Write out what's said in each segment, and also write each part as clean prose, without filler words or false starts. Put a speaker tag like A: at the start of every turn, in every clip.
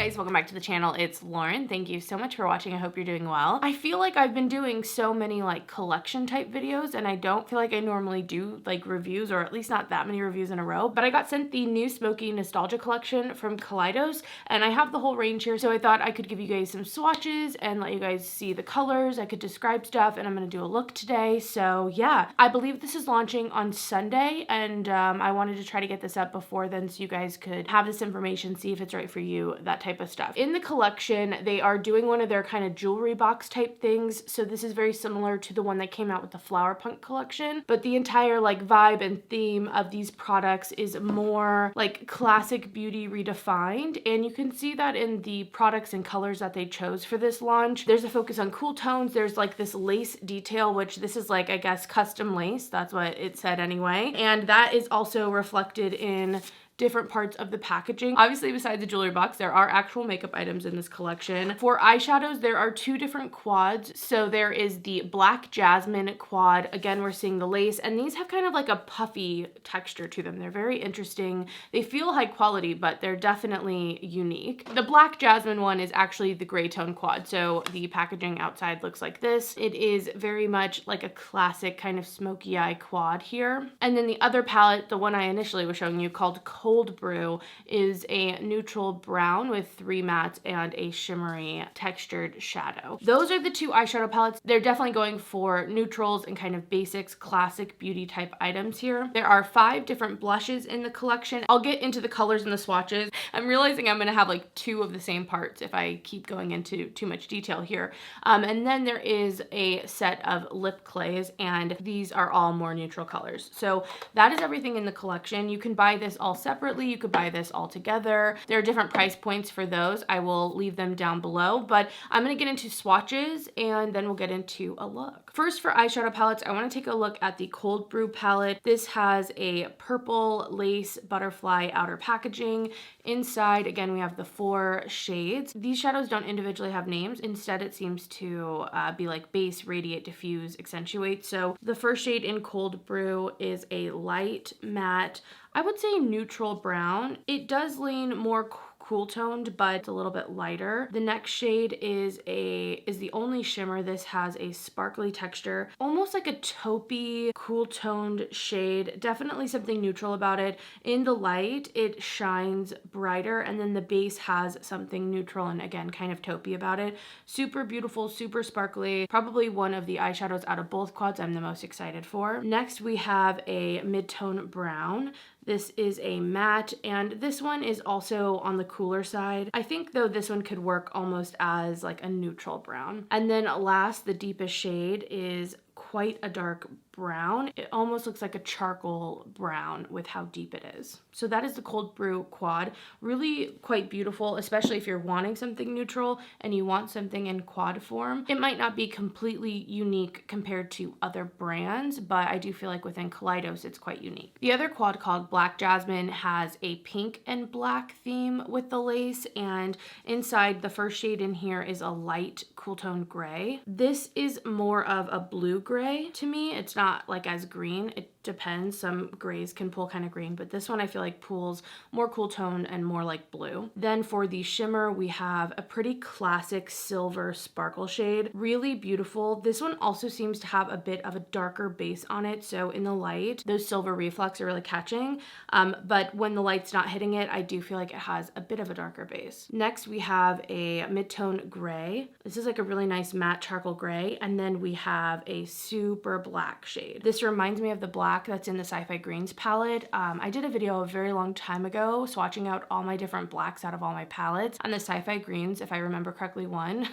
A: guys, welcome back to the channel. It's Lauren. Thank you so much for watching. I hope you're doing well. I feel like I've been doing so many like collection type videos and I don't feel like I normally do like reviews, or at least not that many reviews in a row, but I got sent the new Smokey Nostalgia collection from Kaleidos and I have the whole range here, so I thought I could give you guys some swatches and let you guys see the colors. I could describe stuff and I'm going to do a look today. So yeah, I believe this is launching on Sunday and I wanted to try to get this up before then so you guys could have this information, see if it's right for you, that type of stuff. In the collection, they are doing one of their kind of jewelry box type things. So this is very similar to the one that came out with the Flower Punk collection, but the entire like vibe and theme of these products is more like classic beauty redefined. And you can see that in the products and colors that they chose for this launch. There's a focus on cool tones. There's like this lace detail, which this is like, I guess, custom lace. That's what it said anyway. And that is also reflected in different parts of the packaging. Obviously, besides the jewelry box, there are actual makeup items in this collection. For eyeshadows, there are two different quads. So there is the Black Jasmine quad. Again, we're seeing the lace, and these have kind of like a puffy texture to them. They're very interesting. They feel high quality, but they're definitely unique. The Black Jasmine one is actually the gray tone quad. So the packaging outside looks like this. It is very much like a classic kind of smoky eye quad here. And then the other palette, the one I initially was showing you, called Cold Brew, is a neutral brown with 3 mattes and a shimmery textured shadow. Those are the two eyeshadow palettes. They're definitely going for neutrals and kind of basics, classic beauty type items here. There are 5 different blushes in the collection. I'll get into the colors and the swatches. I'm realizing I'm gonna have like 2 of the same parts if I keep going into too much detail here. And then there is a set of lip clays, and these are all more neutral colors. So that is everything in the collection. You can buy this all separately. You could buy this all together. There are different price points for those. I will leave them down below, but I'm gonna get into swatches and then we'll get into a look. First, for eyeshadow palettes, I wanna take a look at the Cold Brew palette. This has a purple lace butterfly outer packaging. Inside, again, we have the 4 shades. These shadows don't individually have names. Instead, it seems to be like base, radiate, diffuse, accentuate. So the first shade in Cold Brew is a light matte, I would say neutral brown. It does lean more cool toned, but it's a little bit lighter. The next shade is the only shimmer. This has a sparkly texture, almost like a taupey, cool toned shade. Definitely something neutral about it. In the light, it shines brighter, and then the base has something neutral and again, kind of taupey about it. Super beautiful, super sparkly. Probably one of the eyeshadows out of both quads I'm the most excited for. Next, we have a mid-tone brown. This is a matte, and this one is also on the cooler side. I think though this one could work almost as like a neutral brown. And then last, the deepest shade is quite a dark brown. It almost looks like a charcoal brown with how deep it is. So that is the Cold Brew quad. Really quite beautiful, especially if you're wanting something neutral and you want something in quad form. It might not be completely unique compared to other brands, but I do feel like within Kaleidos, it's quite unique. The other quad, called Black Jasmine, has a pink and black theme with the lace, and inside, the first shade in here is a light cool tone gray. This is more of a blue gray to me. It's not like as green. It depends. Some grays can pull kind of green, but this one I feel like pulls more cool tone and more like blue. Then for the shimmer, we have a pretty classic silver sparkle shade. Really beautiful. This one also seems to have a bit of a darker base on it. So in the light, those silver reflex are really catching. But when the light's not hitting it, I do feel like it has a bit of a darker base. Next, we have a mid-tone gray. This is like a really nice matte charcoal gray. And then we have a super black shade. This reminds me of the black that's in the Sci-Fi Greens palette. I did a video a very long time ago swatching out all my different blacks out of all my palettes, and the Sci-Fi Greens, if I remember correctly, won.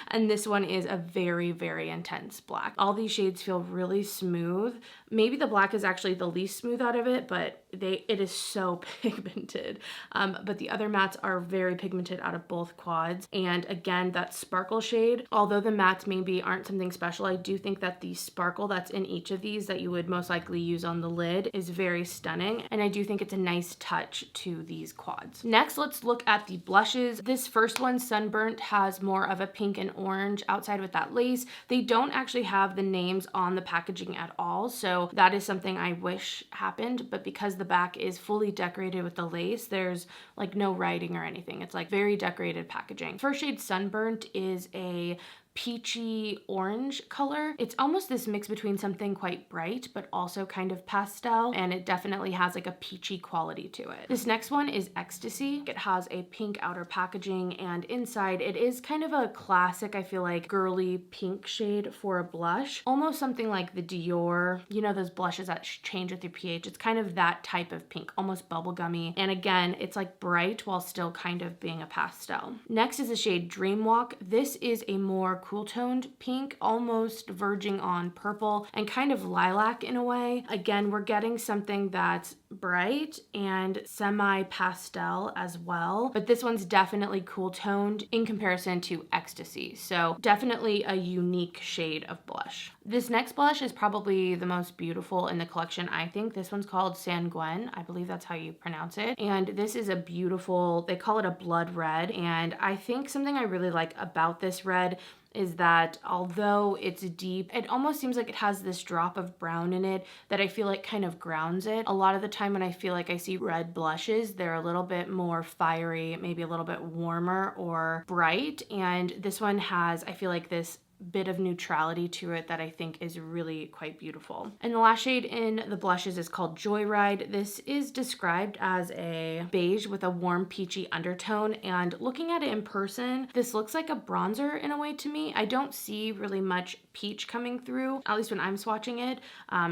A: And this one is a very, very intense black. All these shades feel really smooth. Maybe the black is actually the least smooth out of it, but it is so pigmented. But the other mattes are very pigmented out of both quads. And again, that sparkle shade, although the mattes maybe aren't something special, I do think that the sparkle that's in each each of these that you would most likely use on the lid is very stunning, and I do think it's a nice touch to these quads. Next, let's look at the blushes. This first one, Sunburnt, has more of a pink and orange outside with that lace. They don't actually have the names on the packaging at all, so that is something I wish happened, but because the back is fully decorated with the lace, there's like no writing or anything. It's like very decorated packaging. First shade, Sunburnt, is a peachy orange color. It's almost this mix between something quite bright but also kind of pastel, and it definitely has like a peachy quality to it. This next one is Ecstasy. It has a pink outer packaging, and inside it is kind of a classic, I feel like, girly pink shade for a blush. Almost something like the Dior, you know, those blushes that change with your pH. It's kind of that type of pink, almost bubblegummy. And again, it's like bright while still kind of being a pastel. Next is the shade Dreamwalk. This is a more cool toned pink, almost verging on purple and kind of lilac in a way. Again, we're getting something that's bright and semi-pastel as well, but this one's definitely cool toned in comparison to Ecstasy. So definitely a unique shade of blush. This next blush is probably the most beautiful in the collection, I think. This one's called Sanguine. I believe that's how you pronounce it. And this is a beautiful, they call it a blood red. And I think something I really like about this red is that although it's deep, it almost seems like it has this drop of brown in it that I feel like kind of grounds it. A lot of the time when I feel like I see red blushes, they're a little bit more fiery, maybe a little bit warmer or bright. And this one has, I feel like, this bit of neutrality to it that I think is really quite beautiful. And the last shade in the blushes is called Joyride. This is described as a beige with a warm peachy undertone, and looking at it in person, this looks like a bronzer in a way to me. I don't see really much peach coming through, at least when I'm swatching it.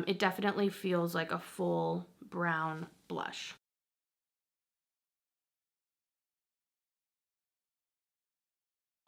A: It definitely feels like a full brown blush.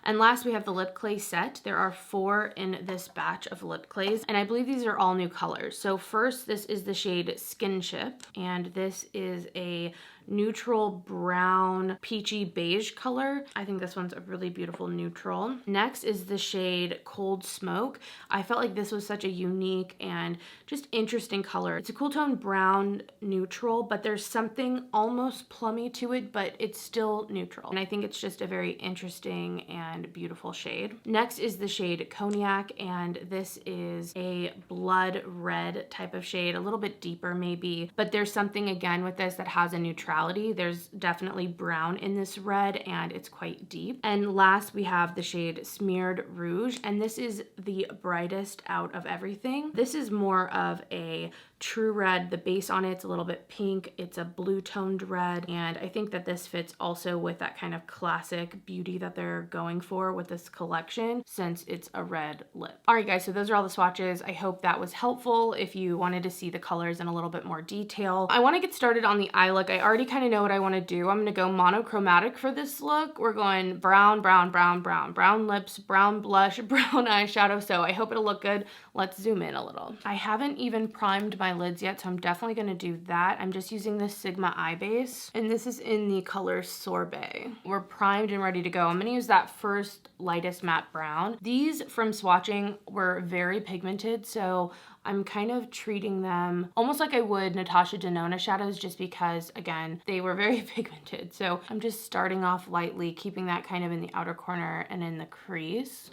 A: And last, we have the lip clay set. There are 4 in this batch of lip clays, and I believe these are all new colors. So first, this is the shade Skinship, and this is a neutral brown peachy beige color. I think this one's a really beautiful neutral. Next is the shade Cold Smoke. I felt like this was such a unique and just interesting color. It's a cool tone brown neutral, but there's something almost plummy to it, but it's still neutral. And I think it's just a very interesting and beautiful shade. Next is the shade Cognac, and this is a blood red type of shade, a little bit deeper maybe, but there's something again with this that has a neutrality. There's definitely brown in this red, and it's quite deep. And last, we have the shade Smeared Rouge, and this is the brightest out of everything. This is more of a true red. The base on it's a little bit pink. It's a blue toned red, and I think that this fits also with that kind of classic beauty that they're going for with this collection, since it's a red lip. All right guys, so those are all the swatches. I hope that was helpful if you wanted to see the colors in a little bit more detail. I want to get started on the eye look. I already kind of know what I want to do. I'm going to go monochromatic for this look. We're going brown, brown, brown, brown, brown lips, brown blush, brown eyeshadow. So I hope it'll look good. Let's zoom in a little. I haven't even primed my lids yet, so I'm definitely going to do that. I'm just using this Sigma eye base, and this is in the color Sorbet. We're primed and ready to go. I'm going to use that first lightest matte brown. These from swatching were very pigmented, so I'm kind of treating them almost like I would Natasha Denona shadows, just because, again, they were very pigmented. So I'm just starting off lightly, keeping that kind of in the outer corner and in the crease.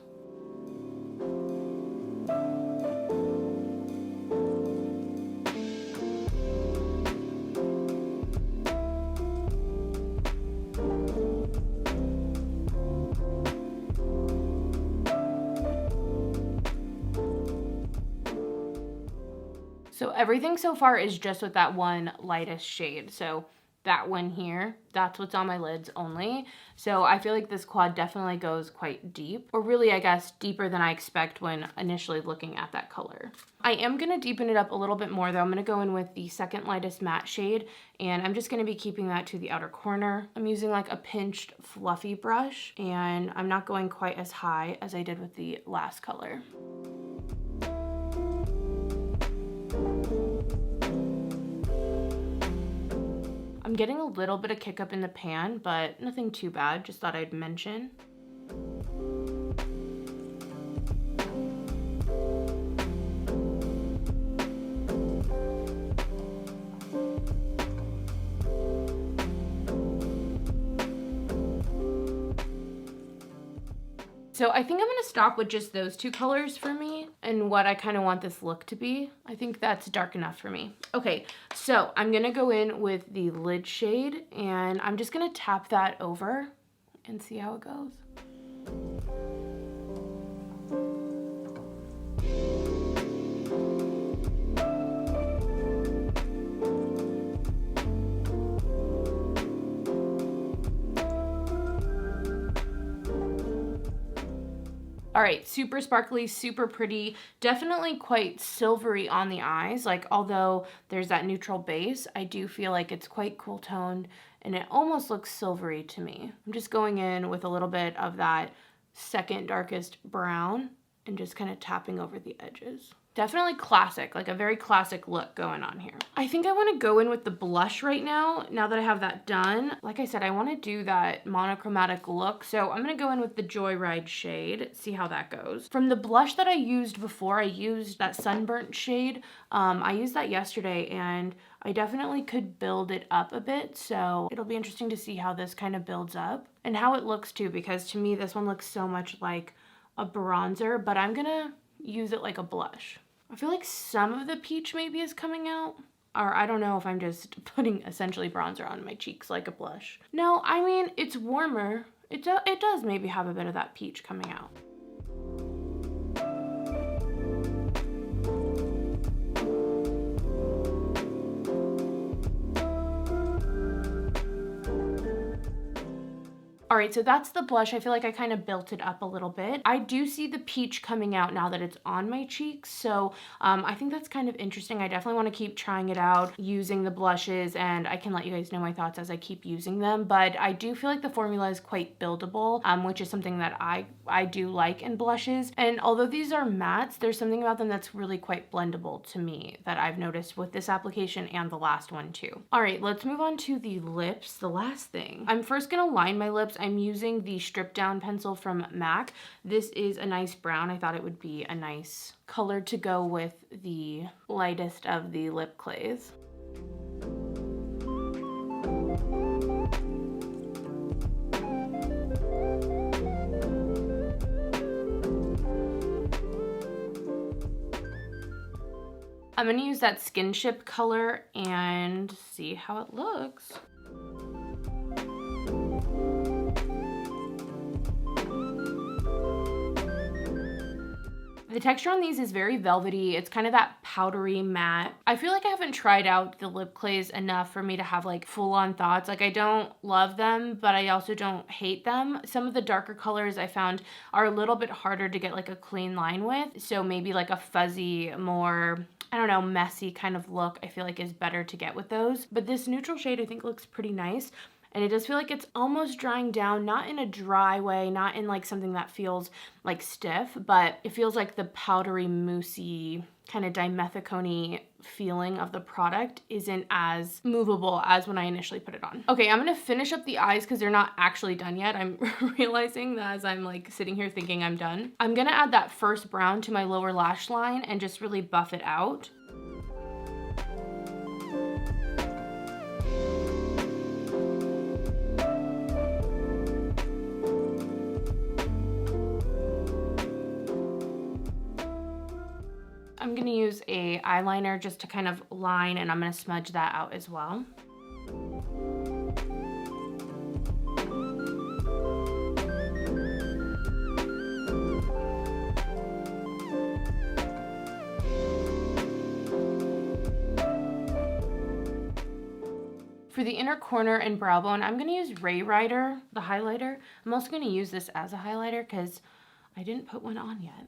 A: So everything so far is just with that one lightest shade. So that one here, that's what's on my lids only. So I feel like this quad definitely goes quite deep, or really, I guess, deeper than I expect when initially looking at that color. I am gonna deepen it up a little bit more though. I'm gonna go in with the second lightest matte shade, and I'm just gonna be keeping that to the outer corner. I'm using like a pinched fluffy brush, and I'm not going quite as high as I did with the last color. I'm getting a little bit of kick up in the pan, but nothing too bad. Just thought I'd mention. so I think I'm gonna stop with just those two colors for me and what I kind of want this look to be. I think that's dark enough for me. Okay, so I'm gonna go in with the lid shade and I'm just gonna tap that over and see how it goes. All right, super sparkly, super pretty, definitely quite silvery on the eyes. Like, although there's that neutral base, I do feel like it's quite cool toned and it almost looks silvery to me. I'm just going in with a little bit of that second darkest brown and just kind of tapping over the edges. Definitely classic, like a very classic look going on here. I think I want to go in with the blush right now that I have that done. Like I said, I want to do that monochromatic look. So I'm going to go in with the Joyride shade, see how that goes. From the blush that I used before, I used that Sunburnt shade. I used that yesterday and I definitely could build it up a bit. So it'll be interesting to see how this kind of builds up and how it looks too, because to me, this one looks so much like a bronzer, but I'm going to use it like a blush. I feel like some of the peach maybe is coming out, or I don't know if I'm just putting essentially bronzer on my cheeks like a blush. No, I mean, it's warmer. It does maybe have a bit of that peach coming out. All right, so that's the blush. I feel like I kind of built it up a little bit. I do see the peach coming out now that it's on my cheeks, so I think that's kind of interesting. I definitely want to keep trying it out using the blushes, and I can let you guys know my thoughts as I keep using them, but I do feel like the formula is quite buildable, which is something that I do like in blushes. And although these are mattes, there's something about them that's really quite blendable to me that I've noticed with this application and the last one too. All right, let's move on to the lips, the last thing. I'm first gonna line my lips. I'm using the Strip Down pencil from MAC. This is a nice brown. I thought it would be a nice color to go with the lightest of the lip clays. I'm gonna use that Skinship color and see how it looks. The texture on these is very velvety. It's kind of that powdery matte. I feel like I haven't tried out the lip clays enough for me to have like full-on thoughts. Like, I don't love them, but I also don't hate them. Some of the darker colors I found are a little bit harder to get like a clean line with. So maybe like a fuzzy, more, I don't know, messy kind of look I feel like is better to get with those. But this neutral shade I think looks pretty nice. And it does feel like it's almost drying down, not in a dry way, not in like something that feels like stiff, but it feels like the powdery, moussey, kind of dimethicone feeling of the product isn't as movable as when I initially put it on. Okay, I'm gonna finish up the eyes because they're not actually done yet. I'm realizing that as I'm like sitting here thinking I'm done. I'm gonna add that first brown to my lower lash line and just really buff it out. I'm gonna use a eyeliner just to kind of line, and I'm gonna smudge that out as well. For the inner corner and brow bone, I'm gonna use Ray Rider, the highlighter. I'm also gonna use this as a highlighter because I didn't put one on yet.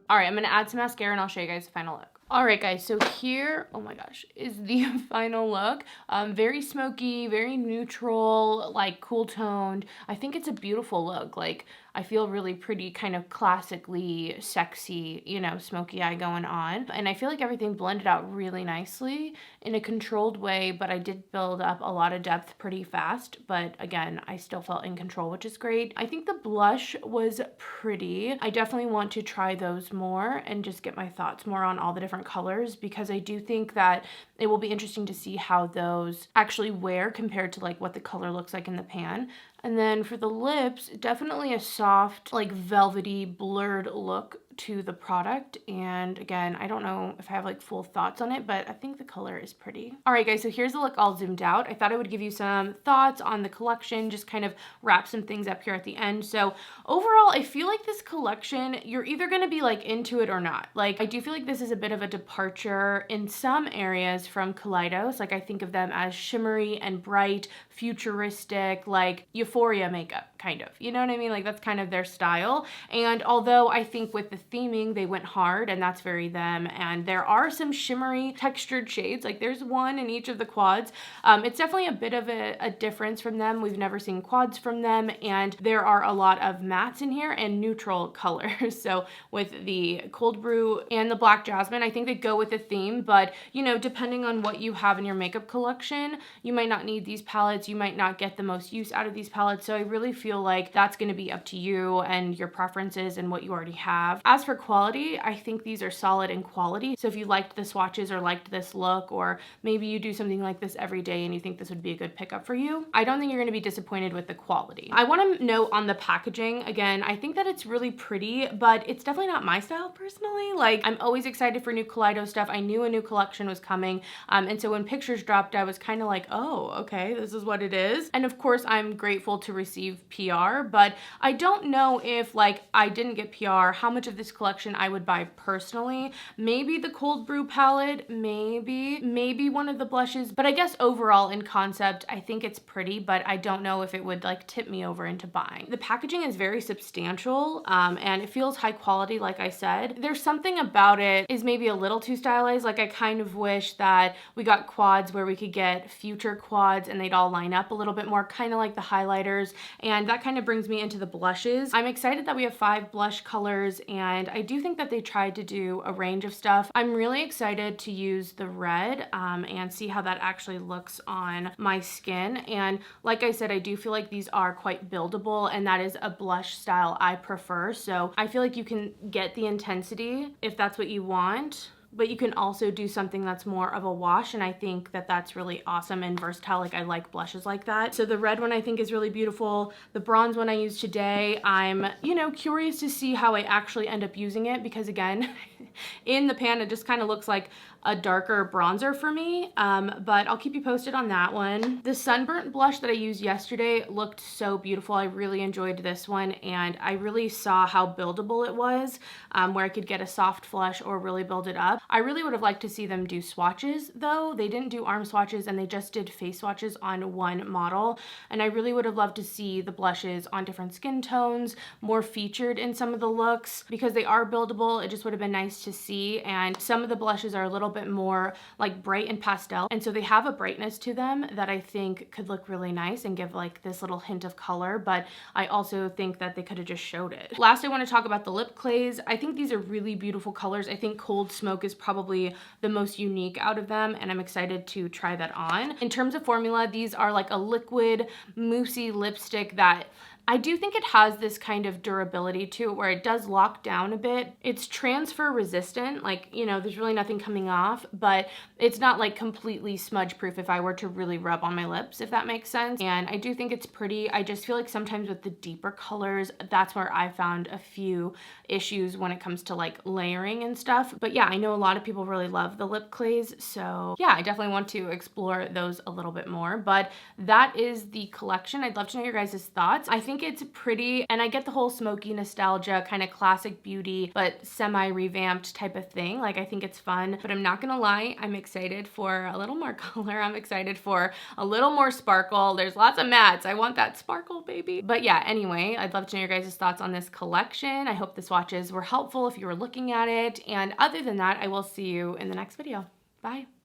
A: All right, I'm gonna add some mascara and I'll show you guys the final look. All right, guys, so here, oh my gosh, is the final look. Very smoky, very neutral, like cool toned. I think it's a beautiful look. Like, I feel really pretty, kind of classically sexy, you know, smoky eye going on. And I feel like everything blended out really nicely in a controlled way, but I did build up a lot of depth pretty fast. But again, I still felt in control, which is great. I think the blush was pretty. I definitely want to try those more and just get my thoughts more on all the different colors, because I do think that it will be interesting to see how those actually wear compared to like what the color looks like in the pan. And then for the lips, definitely a soft, like velvety, blurred look to the product. And again, I don't know if I have like full thoughts on it, but I think the color is pretty. All right, guys, so here's the look all zoomed out. I thought I would give you some thoughts on the collection, just kind of wrap some things up here at the end. So overall, I feel like this collection, you're either gonna be like into it or not. Like, I do feel like this is a bit of a departure in some areas from Kaleidos. Like, I think of them as shimmery and bright, futuristic, like Euphoria makeup, kind of. You know what I mean? Like, that's kind of their style. And although I think with the theming, they went hard, and that's very them. And there are some shimmery textured shades. Like, there's one in each of the quads. It's definitely a bit of a difference from them. We've never seen quads from them. And there are a lot of mattes in here and neutral colors. So with the cold brew and the black jasmine, I think they go with the theme. But, you know, depending on what you have in your makeup collection, you might not need these palettes. You might not get the most use out of these palettes. So I really feel like that's going to be up to you and your preferences and what you already have. As for quality, I think these are solid in quality. So if you liked the swatches or liked this look, or maybe you do something like this every day and you think this would be a good pickup for you, I don't think you're going to be disappointed with the quality. I want to note on the packaging, again, I think that it's really pretty, but it's definitely not my style personally. Like, I'm always excited for new Kaleidos stuff. I knew a new collection was coming. And so when pictures dropped, I was kind of like, oh, okay, this is what it is. And of course, I'm grateful to receive PR, but I don't know if, like, I didn't get PR, how much of this collection I would buy personally. Maybe the cold brew palette, maybe one of the blushes, but I guess overall in concept, I think it's pretty, but I don't know if it would like tip me over into buying. The packaging is very substantial, and it feels high quality, like I said. There's something about it is maybe a little too stylized. Like, I kind of wish that we got quads where we could get future quads and they'd all line up a little bit more, kind of like the highlighters, and that kind of brings me into the blushes. I'm excited that we have 5 blush colors, and I do think that they tried to do a range of stuff. I'm really excited to use the red and see how that actually looks on my skin. And like I said, I do feel like these are quite buildable, and that is a blush style I prefer. So I feel like you can get the intensity if that's what you want, but you can also do something that's more of a wash, and I think that that's really awesome and versatile. Like, I like blushes like that. So the red one I think is really beautiful. The bronze one I used today, I'm, you know, curious to see how I actually end up using it, because again, in the pan it just kind of looks like a darker bronzer for me, but I'll keep you posted on that one. The sunburnt blush that I used yesterday looked so beautiful. I really enjoyed this one, and I really saw how buildable it was, where I could get a soft flush or really build it up. I really would have liked to see them do swatches though. They didn't do arm swatches, and they just did face swatches on one model, and I really would have loved to see the blushes on different skin tones, more featured in some of the looks, because they are buildable. It just would have been nice to see, and some of the blushes are a little bit more like bright and pastel, and so they have a brightness to them that I think could look really nice and give like this little hint of color, but I also think that they could have just showed it. Last, I want to talk about the lip clays. I think these are really beautiful colors. I think Cold Smoke is probably the most unique out of them, and I'm excited to try that on. In terms of formula, these are like a liquid moussey lipstick that I do think it has this kind of durability to it where it does lock down a bit. It's transfer resistant, like, you know, there's really nothing coming off, but it's not like completely smudge proof if I were to really rub on my lips, if that makes sense. And I do think it's pretty. I just feel like sometimes with the deeper colors, that's where I found a few issues when it comes to like layering and stuff. But yeah, I know a lot of people really love the lip clays, so yeah, I definitely want to explore those a little bit more. But that is the collection. I'd love to know your guys' thoughts. I think it's pretty, and I get the whole smoky nostalgia, kind of classic beauty, but semi-revamped type of thing. Like, I think it's fun, but I'm not gonna lie, I'm excited for a little more color. I'm excited for a little more sparkle. There's lots of mattes. I want that sparkle, baby. But yeah, anyway, I'd love to know your guys' thoughts on this collection. I hope the swatches were helpful if you were looking at it. And other than that, I will see you in the next video. Bye.